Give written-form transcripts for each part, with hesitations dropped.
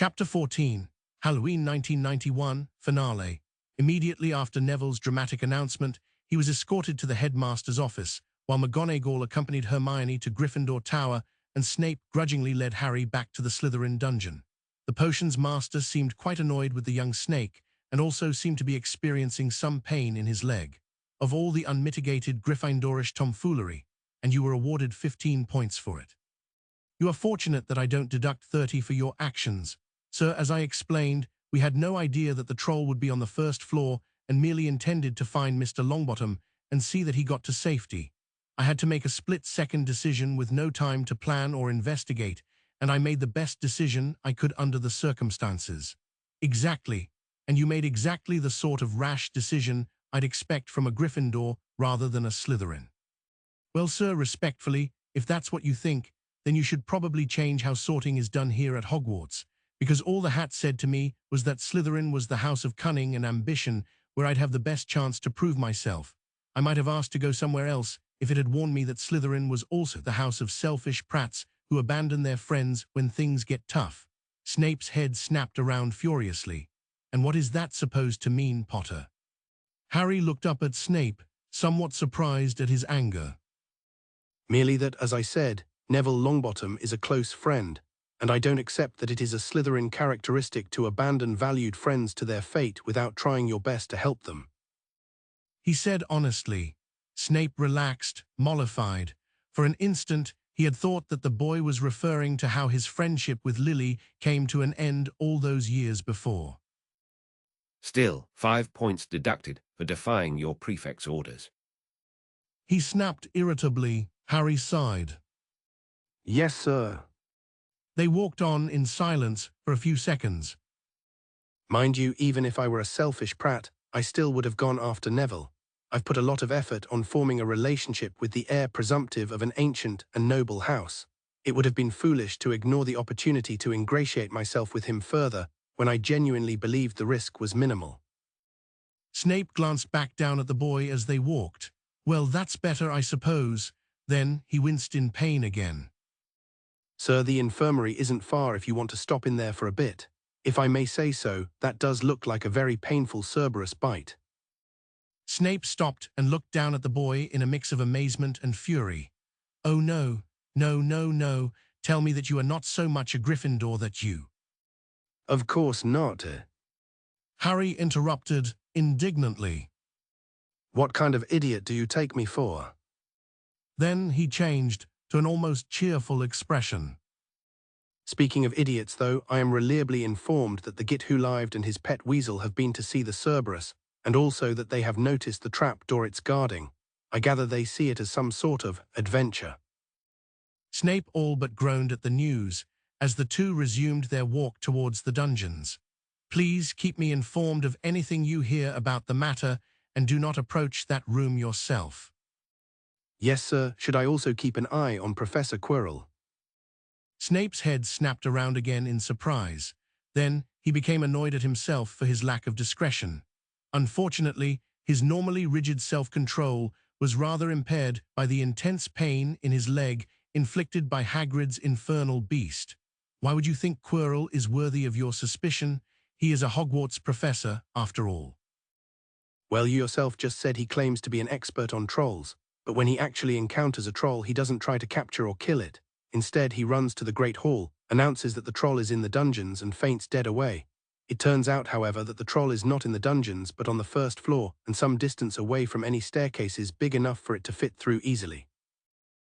Chapter 14, Halloween 1991, Finale. Immediately after Neville's dramatic announcement, he was escorted to the headmaster's office, while McGonagall accompanied Hermione to Gryffindor Tower and Snape grudgingly led Harry back to the Slytherin dungeon. The potions master seemed quite annoyed with the young snake and also seemed to be experiencing some pain in his leg. Of all the unmitigated Gryffindorish tomfoolery, and you were awarded 15 points for it. You are fortunate that I don't deduct 30 for your actions. Sir, as I explained, we had no idea that the troll would be on the first floor and merely intended to find Mr. Longbottom and see that he got to safety. I had to make a split-second decision with no time to plan or investigate, and I made the best decision I could under the circumstances. Exactly, and you made exactly the sort of rash decision I'd expect from a Gryffindor rather than a Slytherin. Well, sir, respectfully, if that's what you think, then you should probably change how sorting is done here at Hogwarts, because all the hat said to me was that Slytherin was the house of cunning and ambition where I'd have the best chance to prove myself. I might have asked to go somewhere else if it had warned me that Slytherin was also the house of selfish prats who abandon their friends when things get tough. Snape's head snapped around furiously. And what is that supposed to mean, Potter? Harry looked up at Snape, somewhat surprised at his anger. Merely that, as I said, Neville Longbottom is a close friend, and I don't accept that it is a Slytherin characteristic to abandon valued friends to their fate without trying your best to help them. He said honestly. Snape relaxed, mollified. For an instant, he had thought that the boy was referring to how his friendship with Lily came to an end all those years before. Still, 5 points deducted for defying your prefect's orders. He snapped irritably. Harry sighed. Yes, sir. They walked on in silence for a few seconds. Mind you, even if I were a selfish prat, I still would have gone after Neville. I've put a lot of effort on forming a relationship with the heir presumptive of an ancient and noble house. It would have been foolish to ignore the opportunity to ingratiate myself with him further when I genuinely believed the risk was minimal. Snape glanced back down at the boy as they walked. Well, that's better, I suppose. Then he winced in pain again. Sir, the infirmary isn't far if you want to stop in there for a bit. If I may say so, that does look like a very painful Cerberus bite. Snape stopped and looked down at the boy in a mix of amazement and fury. Oh no, no, no, no, tell me that you are not so much a Gryffindor that you... Of course not. Harry interrupted indignantly. What kind of idiot do you take me for? Then he changed to an almost cheerful expression. Speaking of idiots, though, I am reliably informed that the Git who lived and his pet weasel have been to see the Cerberus, and also that they have noticed the trap door it's guarding. I gather they see it as some sort of adventure. Snape all but groaned at the news as the two resumed their walk towards the dungeons. Please keep me informed of anything you hear about the matter and do not approach that room yourself. Yes, sir. Should I also keep an eye on Professor Quirrell? Snape's head snapped around again in surprise. Then he became annoyed at himself for his lack of discretion. Unfortunately, his normally rigid self-control was rather impaired by the intense pain in his leg inflicted by Hagrid's infernal beast. Why would you think Quirrell is worthy of your suspicion? He is a Hogwarts professor, after all. Well, you yourself just said he claims to be an expert on trolls, but when he actually encounters a troll, he doesn't try to capture or kill it. Instead, he runs to the Great Hall, announces that the troll is in the dungeons, and faints dead away. It turns out, however, that the troll is not in the dungeons, but on the first floor, and some distance away from any staircases big enough for it to fit through easily.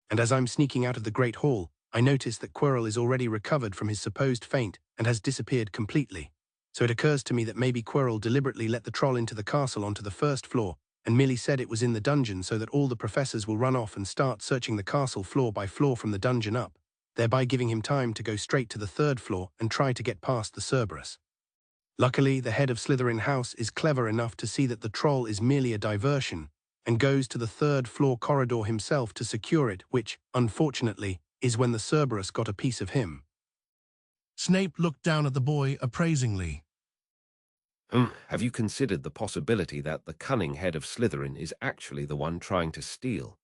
And as I'm sneaking out of the Great Hall, I notice that Quirrell is already recovered from his supposed faint and has disappeared completely. So it occurs to me that maybe Quirrell deliberately let the troll into the castle onto the first floor, and merely said it was in the dungeon so that all the professors will run off and start searching the castle floor by floor from the dungeon up, thereby giving him time to go straight to the third floor and try to get past the Cerberus. Luckily, the head of Slytherin House is clever enough to see that the troll is merely a diversion, and goes to the third floor corridor himself to secure it, which, unfortunately, is when the Cerberus got a piece of him. Snape looked down at the boy appraisingly. Have you considered the possibility that the cunning head of Slytherin is actually the one trying to steal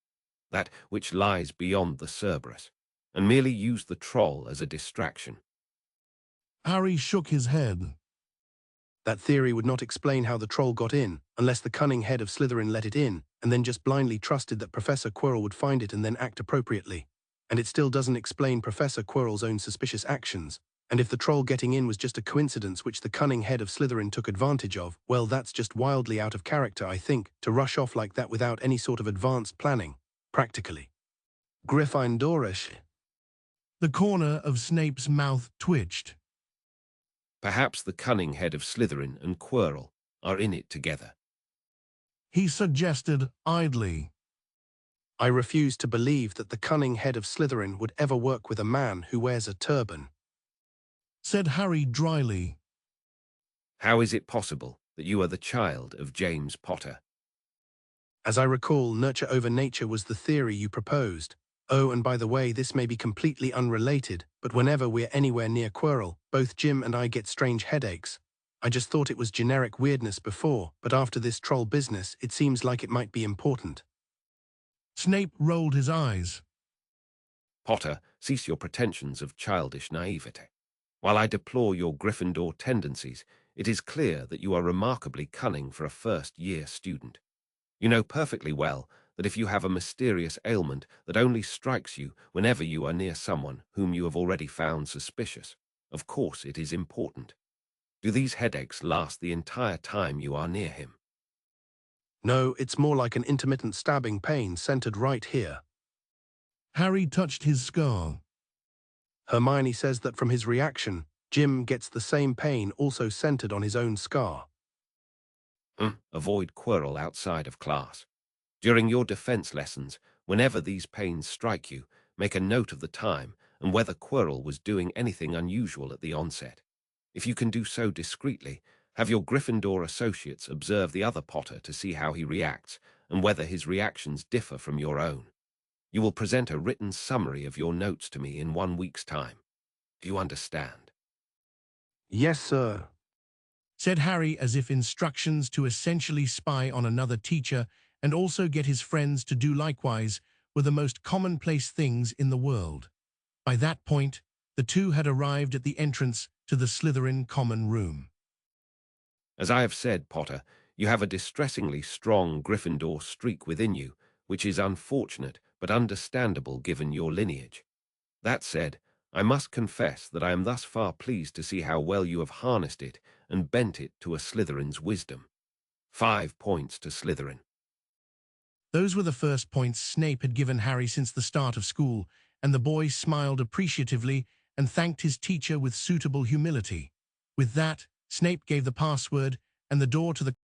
that which lies beyond the Cerberus, and merely use the troll as a distraction? Harry shook his head. That theory would not explain how the troll got in, unless the cunning head of Slytherin let it in, and then just blindly trusted that Professor Quirrell would find it and then act appropriately. And it still doesn't explain Professor Quirrell's own suspicious actions. And if the troll getting in was just a coincidence which the cunning head of Slytherin took advantage of, well, that's just wildly out of character, I think, to rush off like that without any sort of advanced planning, practically. Gryffindorish. The corner of Snape's mouth twitched. Perhaps the cunning head of Slytherin and Quirrell are in it together. He suggested idly. I refuse to believe that the cunning head of Slytherin would ever work with a man who wears a turban, said Harry dryly. How is it possible that you are the child of James Potter? As I recall, nurture over nature was the theory you proposed. Oh, and by the way, this may be completely unrelated, but whenever we're anywhere near Quirrell, both Jim and I get strange headaches. I just thought it was generic weirdness before, but after this troll business, it seems like it might be important. Snape rolled his eyes. Potter, cease your pretensions of childish naivete. While I deplore your Gryffindor tendencies, it is clear that you are remarkably cunning for a first-year student. You know perfectly well that if you have a mysterious ailment that only strikes you whenever you are near someone whom you have already found suspicious, of course it is important. Do these headaches last the entire time you are near him? No, it's more like an intermittent stabbing pain centered right here. Harry touched his skull. Hermione says that from his reaction, Jim gets the same pain also centered on his own scar. Avoid Quirrell outside of class. During your defense lessons, whenever these pains strike you, make a note of the time and whether Quirrell was doing anything unusual at the onset. If you can do so discreetly, have your Gryffindor associates observe the other Potter to see how he reacts and whether his reactions differ from your own. You will present a written summary of your notes to me in 1 week's time. Do you understand? Yes, sir, said Harry as if instructions to essentially spy on another teacher and also get his friends to do likewise were the most commonplace things in the world. By that point, the two had arrived at the entrance to the Slytherin common room. As I have said, Potter, you have a distressingly strong Gryffindor streak within you, which is unfortunate but understandable given your lineage. That said, I must confess that I am thus far pleased to see how well you have harnessed it and bent it to a Slytherin's wisdom. 5 points to Slytherin. Those were the first points Snape had given Harry since the start of school, and the boy smiled appreciatively and thanked his teacher with suitable humility. With that, Snape gave the password, and the door to the